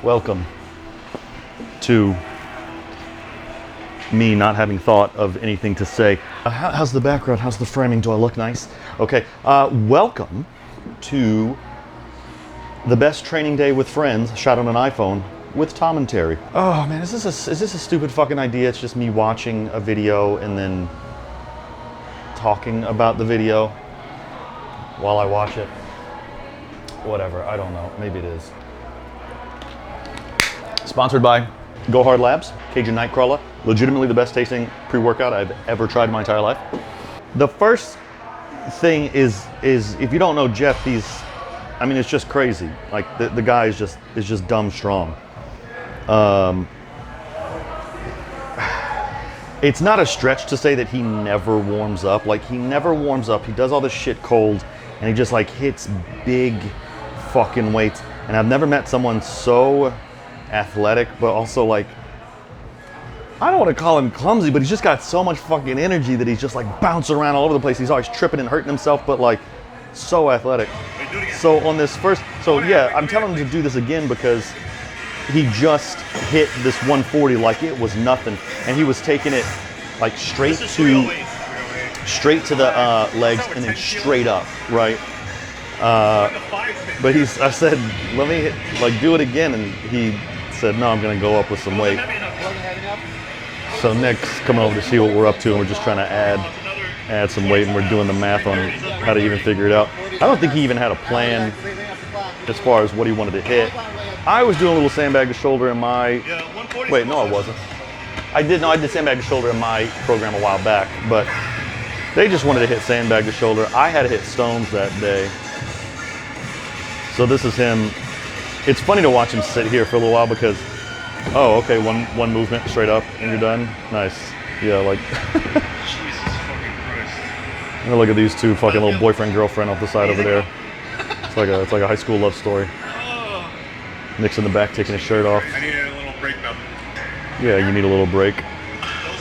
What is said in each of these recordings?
Welcome to me not having thought of anything to say. How's the background? How's the framing? Do I look nice? Okay. Welcome to the best training day with friends shot on an iPhone with Tommentary. Oh man, is this a stupid fucking idea? It's just me watching a video and then talking about the video while I watch it. Whatever, I don't know. Maybe it is. Sponsored by Go Hard Labs, Cajun Nightcrawler. Legitimately the best tasting pre-workout I've ever tried in my entire life. The first thing is if you don't know Jeff, I mean, it's just crazy. Like the guy is just dumb strong. It's not a stretch to say that he never warms up. Like, he never warms up. He does all this shit cold, and he just like hits big fucking weights. And I've never met someone so athletic, but also like, I don't want to call him clumsy, but he's just got so much fucking energy that he's just like bouncing around all over the place. He's always tripping and hurting himself, but like so athletic. So on this first, yeah, I'm telling him to do this again because he just hit this 140 like it was nothing, and he was taking it like straight to the legs and then straight up, right? But I said, let me do it again, and he said, no, I'm gonna go up with some weight. So Nick's coming over to see what we're up to, and we're just trying to add some weight, and we're doing the math on how to even figure it out. I don't think he even had a plan as far as what he wanted to hit. I was doing a little sandbag to shoulder in my, wait, no I wasn't. I did sandbag to shoulder in my program a while back, but they just wanted to hit sandbag to shoulder. I had to hit stones that day. So this is him. It's funny to watch him sit here for a little while because, oh, okay, one movement straight up and you're done. Nice. Yeah, like. Jesus fucking Christ. And look at these two fucking little boyfriend girlfriend off the side over there. It's like a high school love story. Nick's in the back taking his shirt off. I need a little break though. Yeah, you need a little break. Those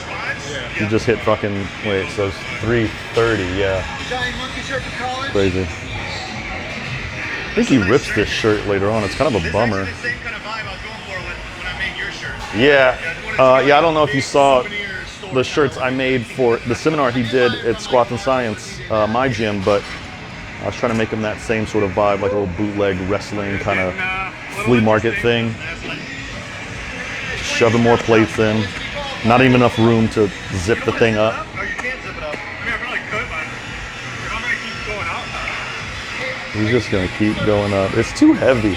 fives? Yeah. You just hit fucking, wait, so it's 330, yeah. Giant monkey shirt for college? Crazy. I think he rips this shirt later on. It's kind of a bummer. It's the same kind of vibe I was going for when I made your shirt. Yeah. Yeah, I don't know if you saw the shirts I made for the seminar he did at Squat and Science, my gym, but I was trying to make him that same sort of vibe, like a little bootleg wrestling kind of flea market thing. Shoving more plates in. Not even enough room to zip the thing up. No, you can't zip it up. I mean, I probably could, but I'm going to keep going up. He's just going to keep going up. It's too heavy.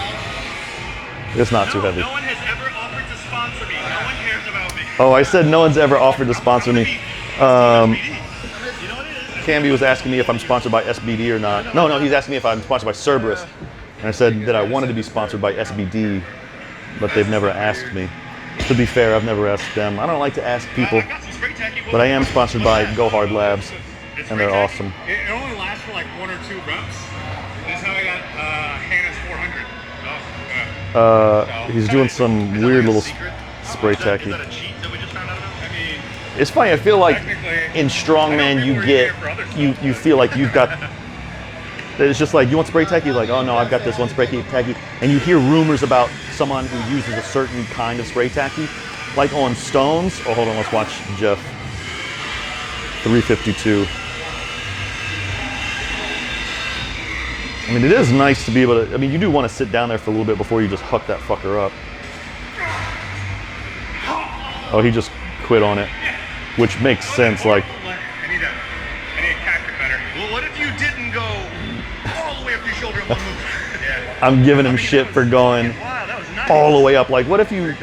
It's not too heavy. No one has ever offered to sponsor me. No one cares about me. Oh, I said no one's ever offered to sponsor me. Camby was asking me if I'm sponsored by SBD or not. No, he's asking me if I'm sponsored by Cerberus. And I said that I wanted to be sponsored by SBD, but they've never asked me. To be fair, I've never asked them. I don't like to ask people, but I am sponsored by Go Hard Labs, and they're awesome. It only lasts for like 1 or 2 reps. This is how I got Hannah's 400. He's doing some weird little spray tacky. Is that a cheat that we just found out about? I mean, It's funny, I feel like in strongman you feel like you've got, it's just like, you want spray tacky? Like, oh no, I've got this one spray tacky. And you hear rumors about someone who uses a certain kind of spray tacky, like on stones. Oh, hold on, let's watch Jeff. 352. I mean, it is nice to be able to, I mean, you do want to sit down there for a little bit before you just huck that fucker up. Oh, he just quit on it, which makes sense, like. I need a cactus better. Well, what if you didn't go all the way up your shoulder in one move? Yeah. I'm giving him shit for going Wow, that was nice. all the way up. Like, what if you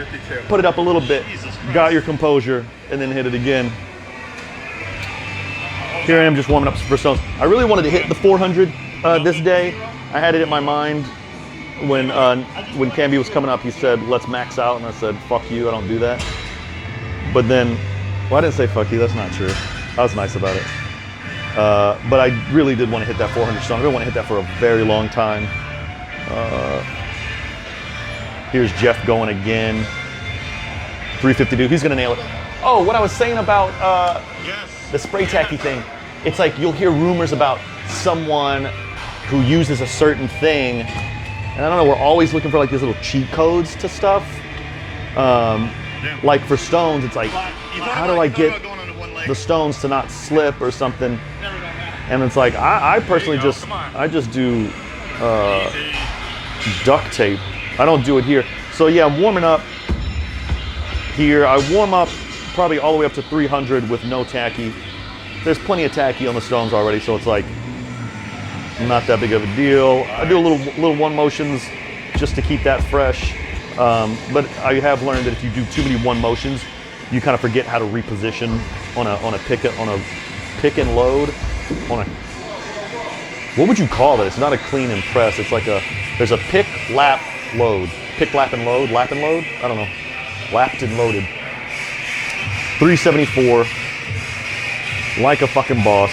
put it up a little bit, got your composure, and then hit it again? Here I am just warming up for stones. I really wanted to hit the 400 this day. I had it in my mind when Camby was coming up. He said, let's max out, and I said, fuck you, I don't do that. But then, well, I didn't say fuck you, that's not true. I was nice about it. But I really did want to hit that 400 stone. I really want to hit that for a very long time. Here's Jeff going again. 352, he's gonna nail it. Oh, what I was saying about the spray tacky thing. It's like you'll hear rumors about someone who uses a certain thing, and And I don't know, we're always looking for like these little cheat codes to stuff. Like for stones, it's like, how do I get the stones to not slip or something? And it's like, I personally just do duct tape. I don't do it here. So yeah, I'm warming up here. I warm up probably all the way up to 300 with no tacky. There's plenty of tacky on the stones already, so it's like not that big of a deal. I do a little one motions just to keep that fresh. But I have learned that if you do too many one motions, you kind of forget how to reposition on a pick and load. What would you call that? It's not a clean and press. It's like there's a pick, lap, load. Pick, lap, and load. Lap and load? I don't know. Lapped and loaded. 374. Like a fucking boss.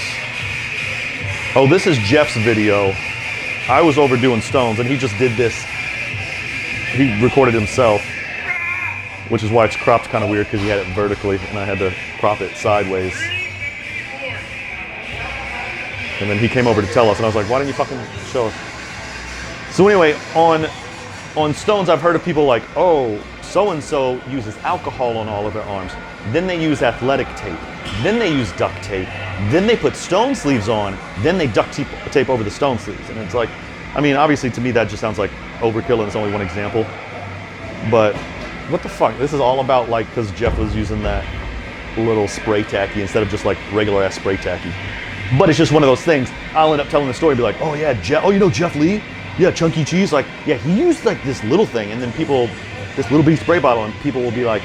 Oh, this is Jeff's video. I was overdoing stones, and he just did this. He recorded himself, which is why it's cropped kind of weird, because he had it vertically, and I had to crop it sideways. And then he came over to tell us, and I was like, why didn't you fucking show us? So anyway, on stones, I've heard of people like, oh, so-and-so uses alcohol on all of their arms. Then they use athletic tape. Then they use duct tape. Then they put stone sleeves on. Then they duct tape over the stone sleeves. And it's like, I mean, obviously to me that just sounds like overkill, and it's only one example. But what the fuck? This is all about, like, because Jeff was using that little spray tacky instead of just like regular ass spray tacky. But it's just one of those things. I'll end up telling the story, be like, oh yeah, Jeff, oh, you know Jeff Lee? Yeah, Chunky Cheese. Like, yeah, he used like this little thing, and then people, this little bitty spray bottle, and people will be like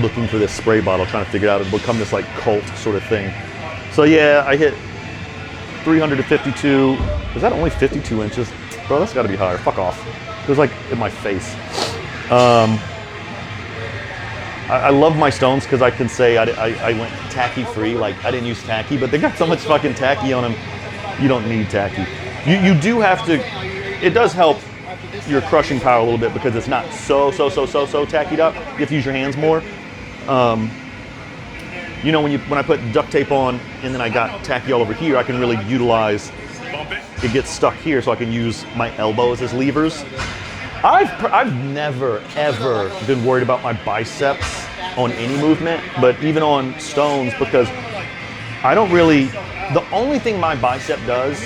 looking for this spray bottle, trying to figure it out. It'll become this like cult sort of thing. So yeah, I hit 300 to 52. Is that only 52 inches? Bro, that's gotta be higher. Fuck off. It was like in my face. I love my stones because I can say I went tacky free. Like, I didn't use tacky, but they got so much fucking tacky on them. You don't need tacky. You do have to, it does help your crushing power a little bit because it's not so tackied up. You have to use your hands more. You know, when I put duct tape on and then I got tacky all over here, I can really utilize, it gets stuck here, so I can use my elbows as levers. I've never, ever been worried about my biceps on any movement, but even on stones, because I don't really, the only thing my bicep does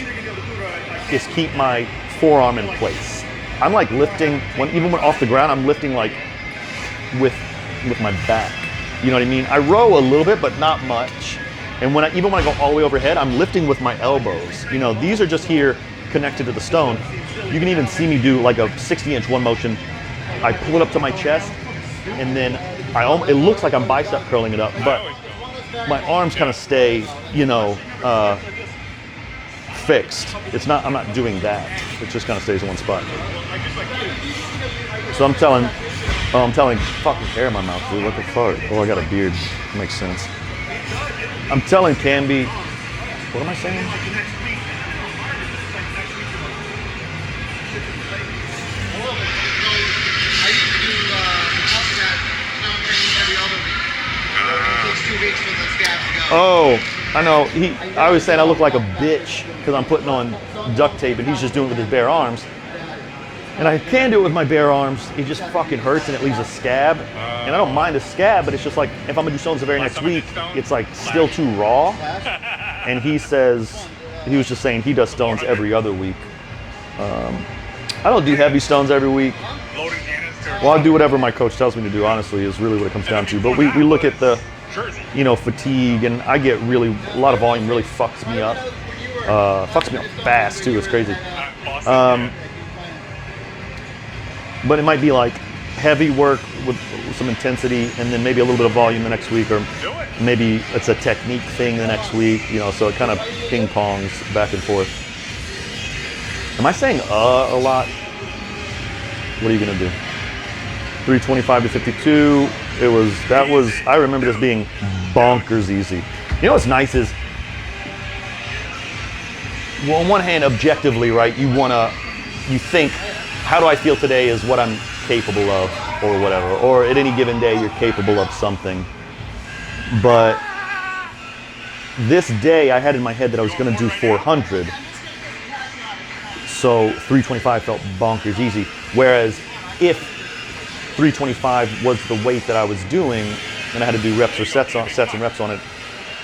is keep my forearm in place. I'm like lifting, even when off the ground, I'm lifting like with my back. You know what I mean? I row a little bit, but not much. And even when I go all the way overhead, I'm lifting with my elbows. You know, these are just here connected to the stone. You can even see me do like a 60-inch one motion. I pull it up to my chest, and then it looks like I'm bicep curling it up, but my arms kind of stay, you know, fixed. I'm not doing that. It just kind of stays in one spot. So I'm telling, fucking hair in my mouth, dude. What the fuck? Oh, I got a beard. Makes sense. I'm telling Canby, what am I saying? Oh, I know. I was saying I look like a bitch because I'm putting on duct tape, and he's just doing it with his bare arms. And I can do it with my bare arms. It just fucking hurts, and it leaves a scab. And I don't mind a scab, but it's just like, if I'm gonna do stones the very next week, it's like still too raw. And he was just saying he does stones every other week. I don't do heavy stones every week. Well, I do whatever my coach tells me to do, honestly, is really what it comes down to. But we look at the, you know, fatigue, and I get a lot of volume really fucks me up. Fucks me up fast too, it's crazy. But it might be like heavy work with some intensity, and then maybe a little bit of volume the next week, or maybe it's a technique thing the next week, you know, so it kind of ping pongs back and forth. Am I saying a lot? What are you gonna do? 325 to 52. I remember this being bonkers easy. You know what's nice is, well, on one hand, objectively, right, you think, how do I feel today is what I'm capable of, or whatever. Or at any given day, you're capable of something. But this day, I had in my head that I was gonna do 400. So 325 felt bonkers easy. Whereas if 325 was the weight that I was doing and I had to do reps or sets and reps on it,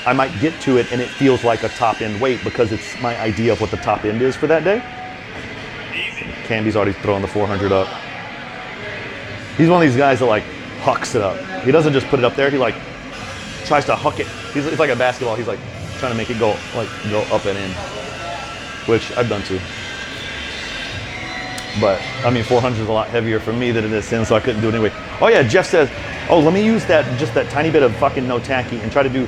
I might get to it and it feels like a top end weight because it's my idea of what the top end is for that day. Candy's already throwing the 400 up. He's one of these guys that like hucks it up. He doesn't just put it up there, he like tries to huck it. It's like a basketball, he's like trying to make it go up and in, which I've done too. But I mean, 400 is a lot heavier for me than it is sin, so I couldn't do it anyway. Oh yeah, Jeff says, oh, let me use just that tiny bit of fucking no tacky and try to do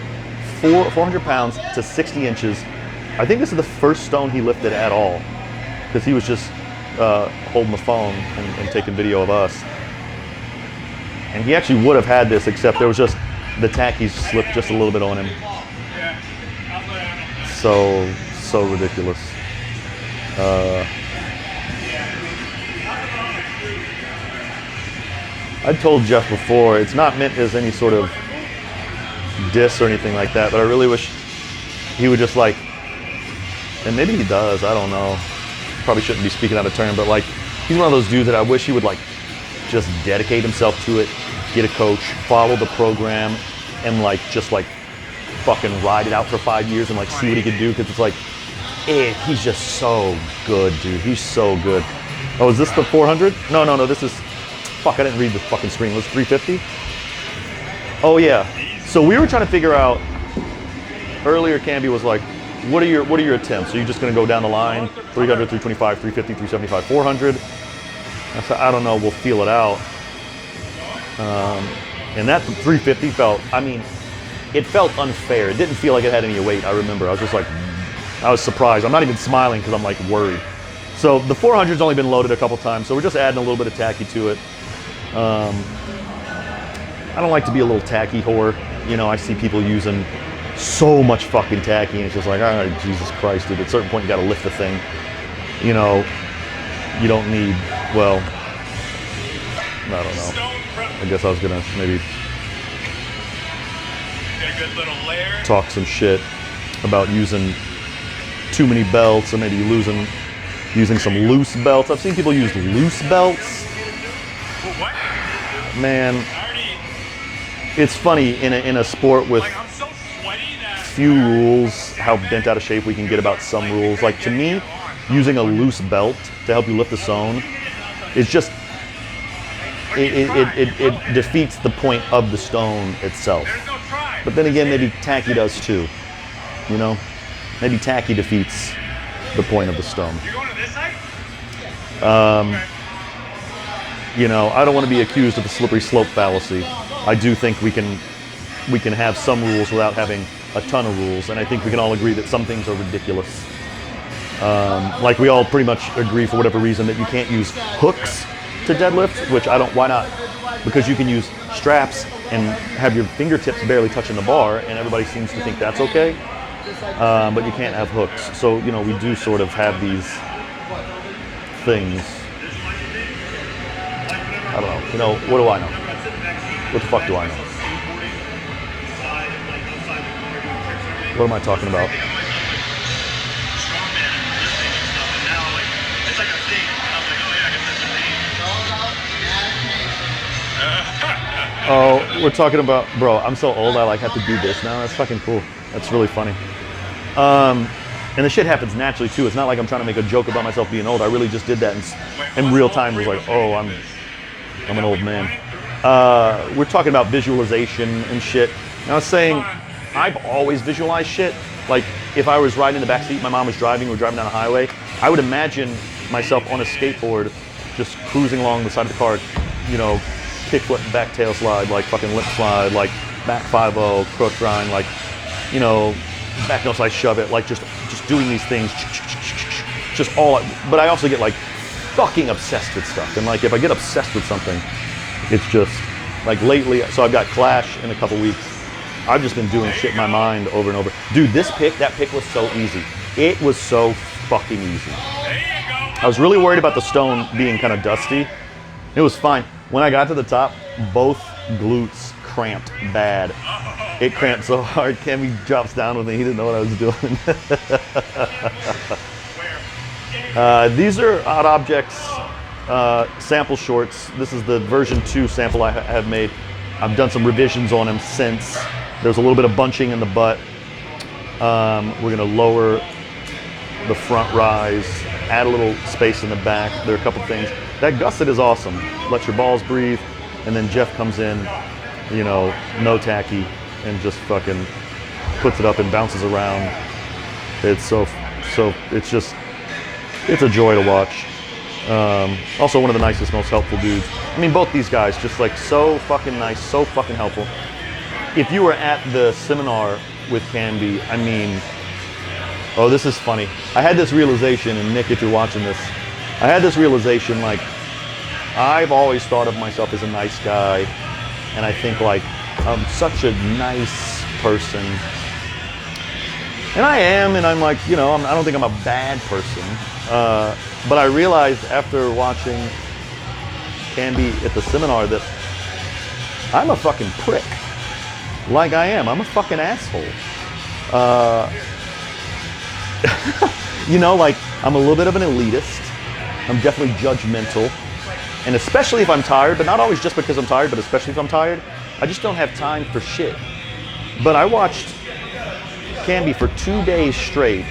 400 pounds to 60 inches. I think this is the first stone he lifted at all, because he was just holding the phone and taking video of us. And he actually would have had this, except there was just the tacky slipped just a little bit on him. So ridiculous. I told Jeff before, it's not meant as any sort of diss or anything like that, but I really wish he would just like, and maybe he does, I don't know. Probably shouldn't be speaking out of turn, but like, he's one of those dudes that I wish he would like just dedicate himself to it, get a coach, follow the program, and like just like fucking ride it out for 5 years and like see what he could do, because it's like, he's just so good, dude. He's so good. Oh, is this the 400? No, this is, fuck, I didn't read the fucking screen. Was it 350? Oh yeah. So we were trying to figure out, earlier Camby was like, what are your attempts? Are you just gonna go down the line? 300, 325, 350, 375, 400? I said, I don't know, we'll feel it out. And that 350 felt, I mean, it felt unfair. It didn't feel like it had any weight, I remember. I was just like, I was surprised. I'm not even smiling because I'm like worried. So the 400's only been loaded a couple times, so we're just adding a little bit of tacky to it. I don't like to be a little tacky whore. You know, I see people using so much fucking tacky, and it's just like, all right, Jesus Christ, dude. At a certain point, you got to lift the thing. You know, you don't need, well, I don't know. I guess I was gonna maybe talk some shit about using too many belts, or maybe using some loose belts. I've seen people use loose belts. Man, it's funny in a sport with few rules, how bent out of shape we can get about some rules. Like, to me, using a loose belt to help you lift the stone is just, it defeats the point of the stone itself. But then again, maybe tacky does too. You know, maybe tacky defeats the point of the stone. You know, I don't want to be accused of the slippery slope fallacy. I do think we can have some rules without having a ton of rules, and I think we can all agree that some things are ridiculous. Like, we all pretty much agree, for whatever reason, that you can't use hooks to deadlift, which I don't. Why not? Because you can use straps and have your fingertips barely touching the bar, and everybody seems to think that's okay. But you can't have hooks. So, you know, we do sort of have these things. I don't know. You know, what do I know? What the fuck do I know? What am I talking about? Oh, we're talking about, bro, I'm so old I like have to do this now. That's fucking cool. That's really funny. And the shit happens naturally too. It's not like I'm trying to make a joke about myself being old. I really just did that in real time. It was like, oh, I'm an old man. We're talking about visualization and shit. And I was saying, I've always visualized shit. Like, if I was riding in the backseat, my mom was driving, we're driving down a highway, I would imagine myself on a skateboard, just cruising along the side of the car, you know, kickflip, back tail slide, like fucking lip slide, like back 5-0, crook grind, like, you know, back no slide, shove it, like just doing these things, just all. But I also get like fucking obsessed with stuff, and like if I get obsessed with something, it's just like lately. So I've got Clash in a couple weeks. I've just been doing shit in my mind over and over. Dude, that pick was so easy. It was so fucking easy. I was really worried about the stone being kind of dusty. It was fine. When I got to the top, both glutes cramped bad. It cramped so hard, Cammy drops down with me. He didn't know what I was doing. These are Odd Objects sample shorts. This is the version 2 sample I have made. I've done some revisions on them since. There's a little bit of bunching in the butt. We're gonna lower the front rise, add a little space in the back. There are a couple things. That gusset is awesome. Lets your balls breathe. And then Jeff comes in, you know, no tacky, and just fucking puts it up and bounces around. It's it's a joy to watch. Also one of the nicest, most helpful dudes. I mean, both these guys, just like so fucking nice, so fucking helpful. If you were at the seminar with Canby, I mean, oh, this is funny. I had this realization, and Nick, if you're watching this, I had this realization, like, I've always thought of myself as a nice guy, and I think, like, I'm such a nice person. And I am, and I'm like, you know, I don't think I'm a bad person. But I realized after watching Canby at the seminar that I'm a fucking prick. Like I am. I'm a fucking asshole. You know, like, I'm a little bit of an elitist. I'm definitely judgmental. And especially if I'm tired, but not always just because I'm tired, but especially if I'm tired, I just don't have time for shit. But I watched Canby for 2 days straight,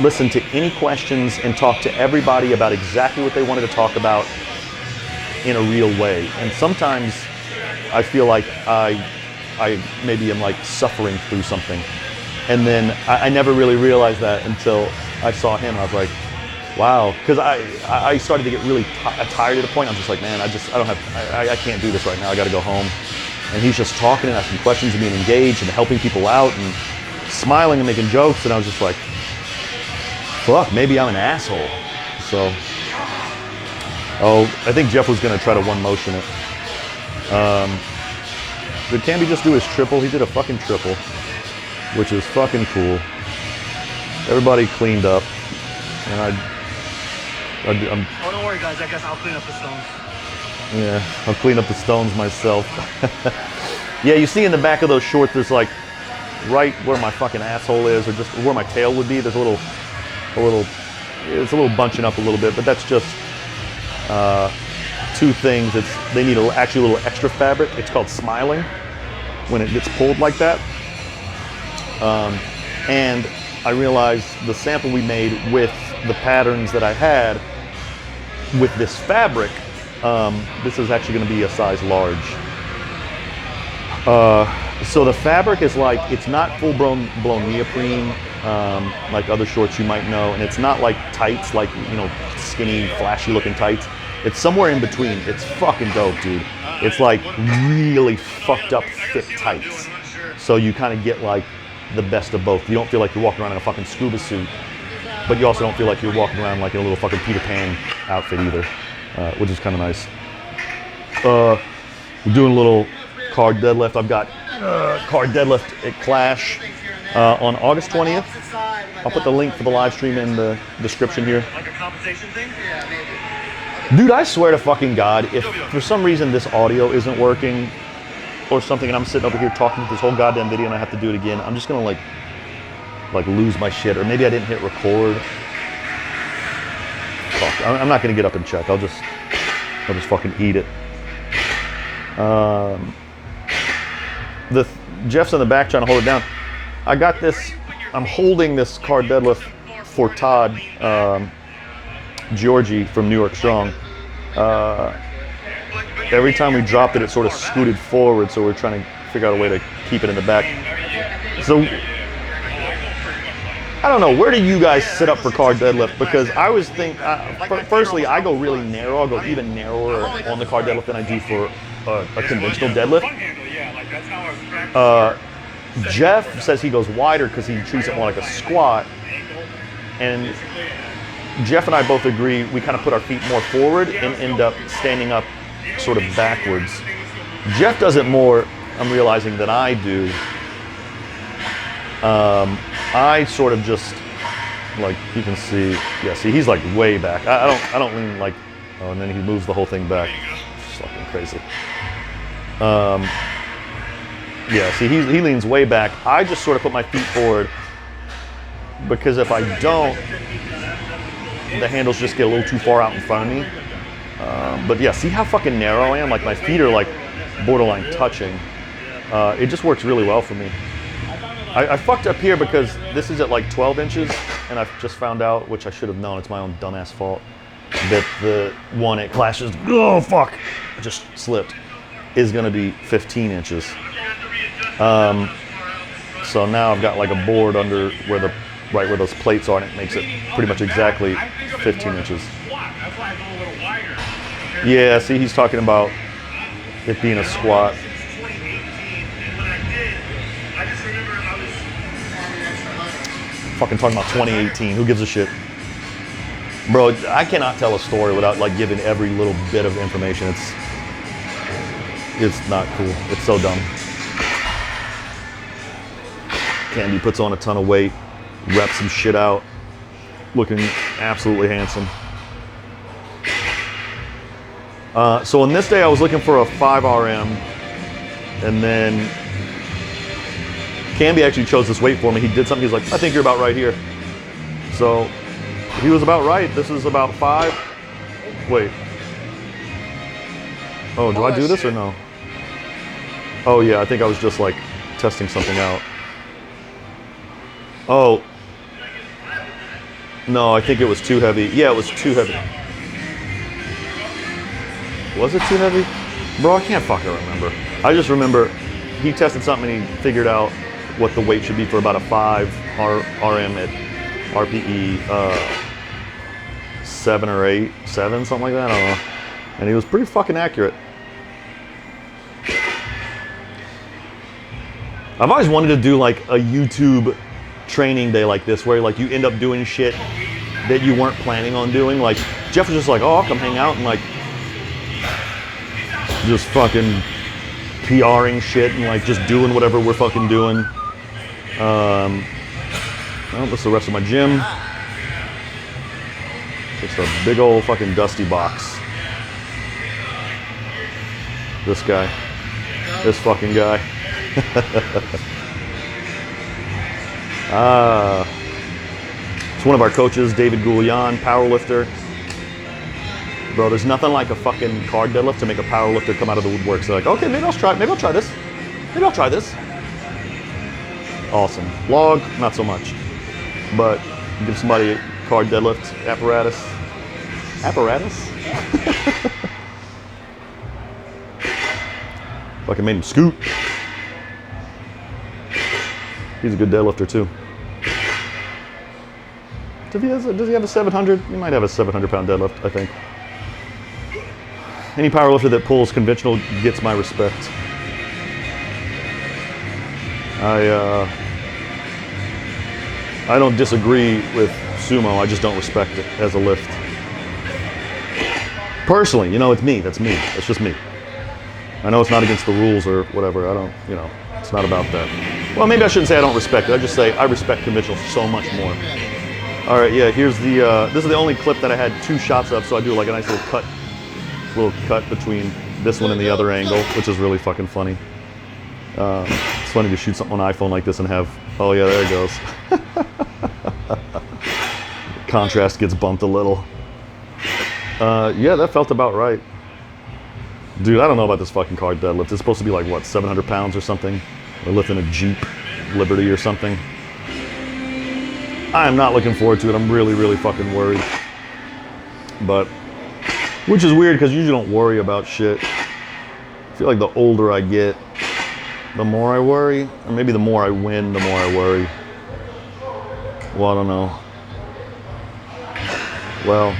listen to any questions and talk to everybody about exactly what they wanted to talk about in a real way. And sometimes I feel like I maybe am like suffering through something. And then I never really realized that until I saw him. I was like, wow, because I started to get really tired at a point. I'm just like, man, I can't do this right now. I got to go home. And he's just talking and asking questions and being engaged and helping people out and smiling and making jokes. And I was just like, fuck, maybe I'm an asshole. So, I think Jeff was going to try to one motion it. Did Canby just do his triple? He did a fucking triple, which is fucking cool. Everybody cleaned up, and I'm. Oh, don't worry, guys. I guess I'll clean up the stones. Yeah, I'll clean up the stones myself. Yeah, you see in the back of those shorts, there's like right where my fucking asshole is, or just where my tail would be. There's it's a little bunching up a little bit, but that's just two things. They need actually a little extra fabric. It's called smiling when it gets pulled like that. And I realized the sample we made with the patterns that I had with this fabric, this is actually going to be a size large. So the fabric is like, it's not full-blown neoprene like other shorts you might know, and it's not like tights, like, you know, skinny, flashy-looking tights. It's somewhere in between. It's fucking dope, dude. It's like really fucked up thick tights. So you kind of get like the best of both. You don't feel like you're walking around in a fucking scuba suit, but you also don't feel like you're walking around like in a little fucking Peter Pan outfit either, which is kind of nice. We're doing a little card deadlift. I've got card deadlift at Clash on August 20th. I'll put the link for the live stream in the description here. Like a compensation thing? Yeah, maybe. Dude, I swear to fucking God, if for some reason this audio isn't working or something, and I'm sitting over here talking with this whole goddamn video and I have to do it again, I'm just gonna like lose my shit, or maybe I didn't hit record. Fuck, I'm not gonna get up and check. I'll just fucking eat it. Jeff's in the back trying to hold it down. I got this. I'm holding this card deadlift for Todd Georgie from New York Strong. Every time we dropped it, it sort of scooted forward, so we're trying to figure out a way to keep it in the back. So I don't know, where do you guys sit up for card deadlift? Because I was thinking, firstly, I go really narrow. I'll go even narrower on the card deadlift than I do for a conventional deadlift. Jeff says he goes wider because he treats it more like a squat. And Jeff and I both agree we kind of put our feet more forward and end up standing up sort of backwards. Jeff does it more, I'm realizing, than I do. I sort of just, like, you can see, yeah, see, he's like way back. I don't lean like, oh, and then he moves the whole thing back. It's fucking crazy. Yeah, see, he leans way back. I just sort of put my feet forward, because if I don't, the handles just get a little too far out in front of me. But yeah, see how fucking narrow I am? Like my feet are like borderline touching. It just works really well for me. I fucked up here because this is at like 12 inches, and I've just found out, which I should have known, it's my own dumbass fault, that the one it clashes, oh fuck, I just slipped, is gonna be 15 inches. So now I've got like a board under where right where those plates are, and it makes it pretty much exactly 15 inches. Yeah, see, he's talking about it being a squat. Fucking talking about 2018. Who gives a shit? Bro, I cannot tell a story without like giving every little bit of information. It's not cool. It's so dumb. Candy puts on a ton of weight, reps some shit out, looking absolutely handsome. So on this day, I was looking for a 5 RM, and then Camby actually chose this weight for me. He did something, he's like, I think you're about right here. So he was about right. This is about 5. Wait. Oh, do I do this or no? Oh yeah, I think I was just like testing something out. Oh. No, I think it was too heavy. Yeah, it was too heavy. Was it too heavy? Bro, I can't fucking remember. I just remember he tested something and he figured out what the weight should be for about a 5 RM at RPE 7 or 8, 7, something like that, I don't know. And he was pretty fucking accurate. I've always wanted to do like a YouTube training day like this, where like you end up doing shit that you weren't planning on doing. Like Jeff was just like, oh, I'll come hang out and like just fucking PRing shit and like just doing whatever we're fucking doing. Well, this is the rest of my gym. Just a big old fucking dusty box. This guy. This fucking guy. It's one of our coaches, David Goulian, powerlifter. Bro, there's nothing like a fucking card deadlift to make a powerlifter come out of the woodwork. So like, okay, maybe I'll try this. Maybe I'll try this. Awesome. Log, not so much. But give somebody a card deadlift apparatus. Apparatus? Fucking made him scoot. He's a good deadlifter too. Does he have a 700? He might have a 700-pound deadlift, I think. Any powerlifter that pulls conventional gets my respect. I don't disagree with sumo, I just don't respect it as a lift. Personally, you know, it's me, that's me, that's just me. I know it's not against the rules or whatever, I don't, you know, it's not about that. Well, maybe I shouldn't say I don't respect it, I just say I respect conventional so much more. All right, yeah, here's the, this is the only clip that I had 2 shots of, so I do like a nice little cut between this one and the other angle, which is really fucking funny. It's funny to shoot something on an iPhone like this and have, oh yeah, there it goes. Contrast gets bumped a little. Yeah, that felt about right. Dude, I don't know about this fucking card deadlift. It's supposed to be like, what, 700 pounds or something? We're lifting a Jeep Liberty or something. I am not looking forward to it. I'm really, really fucking worried. But, which is weird because you usually don't worry about shit. I feel like the older I get, the more I worry. Or maybe the more I win, the more I worry. Well, I don't know. Well,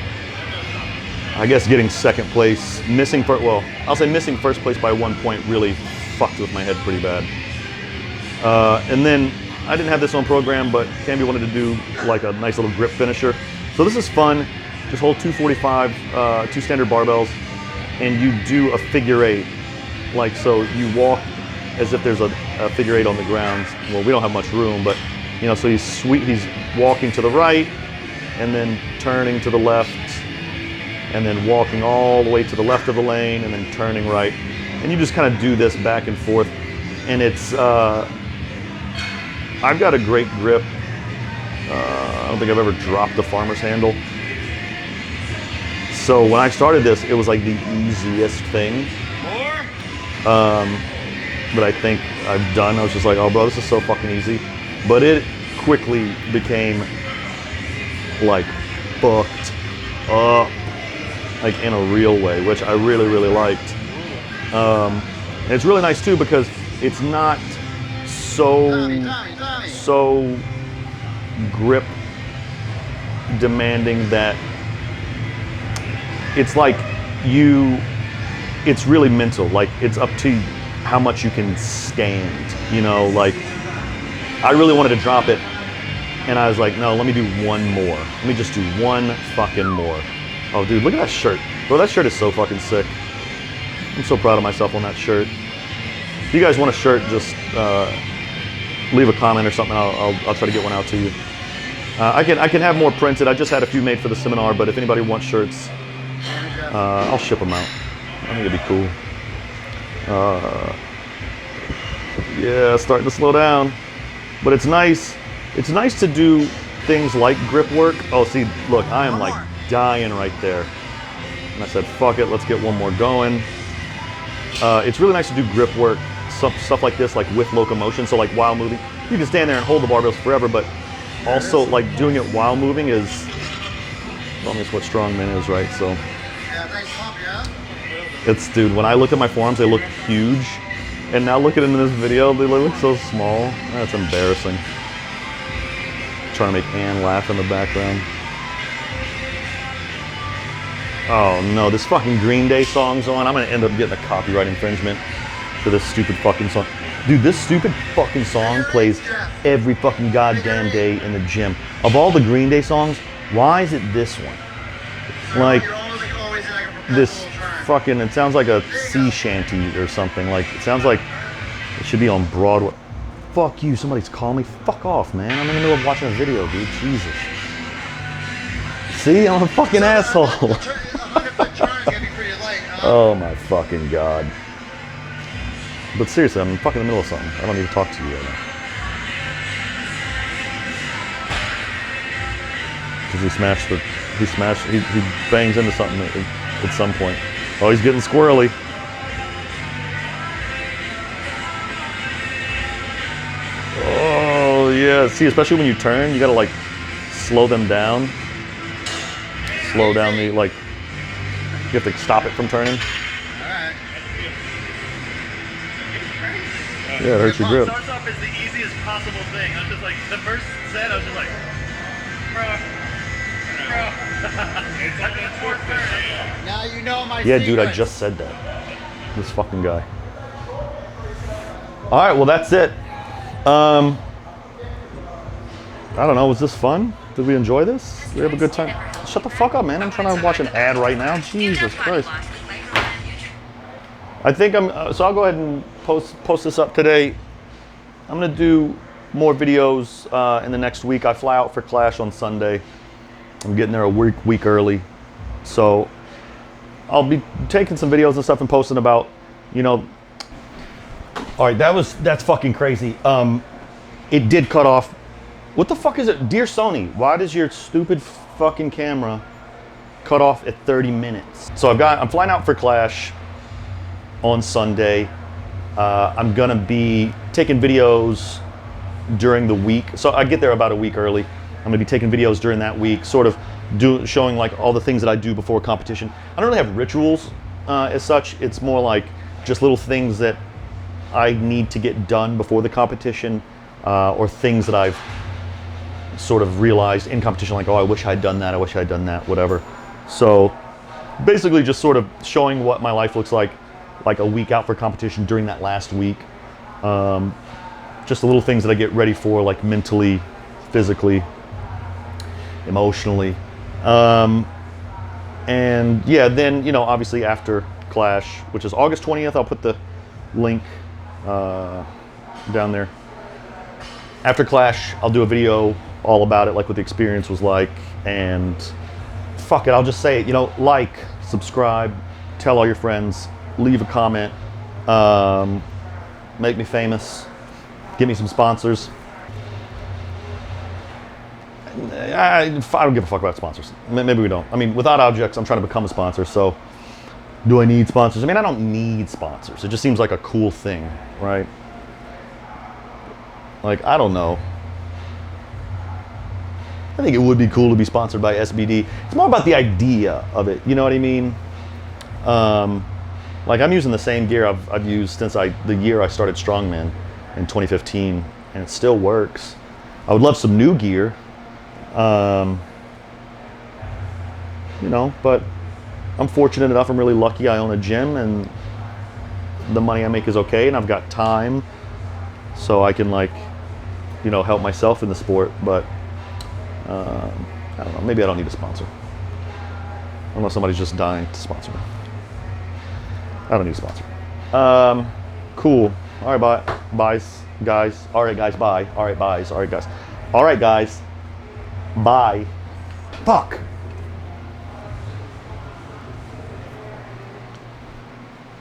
I guess getting second place, I'll say missing first place by 1 point really fucked with my head pretty bad. And then I didn't have this on program, but Camby wanted to do like a nice little grip finisher. So this is fun. Just hold 245, 2 standard barbells, and you do a figure 8. Like, so you walk as if there's a figure 8 on the ground. Well, we don't have much room, but you know, so he's walking to the right, and then turning to the left, and then walking all the way to the left of the lane, and then turning right. And you just kind of do this back and forth. And it's, I've got a great grip. I don't think I've ever dropped the farmer's handle. So when I started this, it was like the easiest thing that I think I've done. I was just like, oh bro, this is so fucking easy. But it quickly became like fucked up, like in a real way, which I really, really liked. And it's really nice too because it's not so grip demanding that it's like it's really mental. Like it's up to how much you can stand, you know, like I really wanted to drop it and I was like, no, let me do one more. Let me just do one fucking more. Oh dude, look at that shirt. Bro, that shirt is so fucking sick. I'm so proud of myself on that shirt. If you guys want a shirt, just leave a comment or something. I'll try to get one out to you. I can have more printed. I just had a few made for the seminar, but if anybody wants shirts, I'll ship them out. I think it'd be cool. Yeah, starting to slow down, but it's nice. It's nice to do things like grip work. Oh, see, look, I am like dying right there. And I said, fuck it, let's get one more going. It's really nice to do grip work, stuff like this, like with locomotion. So like while moving, you can stand there and hold the barbells forever, but also like doing it while moving is, well, that's what strongman is, right? So it's, dude, when I look at my forearms, they look huge. And now looking into this video, they look so small. That's embarrassing. Trying to make Ann laugh in the background. Oh no, this fucking Green Day song's on. I'm gonna end up getting a copyright infringement for this stupid fucking song. Dude, this stupid fucking song plays every fucking goddamn day in the gym. Of all the Green Day songs, why is it this one? Like, this fucking, it sounds like a sea shanty or something. Like, it sounds like it should be on Broadway. Fuck you, somebody's calling me. Fuck off, man. I'm in the middle of watching a video, dude. Jesus. See, I'm a fucking asshole. Oh my fucking god. But seriously, I'm fucking in the middle of something. I don't need to talk to you right now. Because he bangs into something at some point. Oh, he's getting squirrely. Oh yeah, see, especially when you turn, you gotta like slow them down. Slow down the, like, you have to stop it from turning. Yeah, it hurts your grip. It starts off as the easiest possible thing. I was just like, the first set, I was just like, bro. It's like a torque thing. Now you know my Yeah, dude, I just said that. This fucking guy. All right, well, that's it. I don't know, was this fun? Did we enjoy this? Did we have a good time? Shut the fuck up, man. I'm trying to watch an ad right now. Jesus Christ. I think so I'll go ahead and post this up today. I'm gonna do more videos in the next week. I fly out for Clash on Sunday. I'm getting there a week early. So I'll be taking some videos and stuff and posting about, you know. All right, that's fucking crazy. It did cut off. What the fuck is it? Dear Sony, why does your stupid fucking camera cut off at 30 minutes? So I'm flying out for Clash on Sunday. I'm gonna be taking videos during the week. So I get there about a week early. I'm gonna be taking videos during that week, sort of showing like all the things that I do before competition. I don't really have rituals as such. It's more like just little things that I need to get done before the competition, or things that I've sort of realized in competition, like, oh, I wish I'd done that, I wish I'd done that, whatever. So basically just sort of showing what my life looks like a week out for competition during that last week. Just the little things that I get ready for, like mentally, physically, emotionally. And yeah, then, you know, obviously after Clash, which is August 20th, I'll put the link down there. After Clash, I'll do a video all about it, like what the experience was like, and fuck it, I'll just say it, you know, like, subscribe, tell all your friends, leave a comment, make me famous, give me some sponsors. I don't give a fuck about sponsors. Maybe we don't. I mean, without objects, I'm trying to become a sponsor. So, do I need sponsors? I mean, I don't need sponsors. It just seems like a cool thing, right? Like, I don't know. I think it would be cool to be sponsored by SBD. It's more about the idea of it. You know what I mean? Like, I'm using the same gear I've used since the year I started Strongman in 2015, and it still works. I would love some new gear. You know, but I'm fortunate enough, I'm really lucky I own a gym and the money I make is okay, and I've got time so I can, like, you know, help myself in the sport. But I don't know, maybe I don't need a sponsor unless somebody's just dying to sponsor me. I don't need a sponsor. Cool. All right, bye. Byes, guys. All right, guys, bye. All right, byes. All right, guys. All right, guys. Bye. Fuck.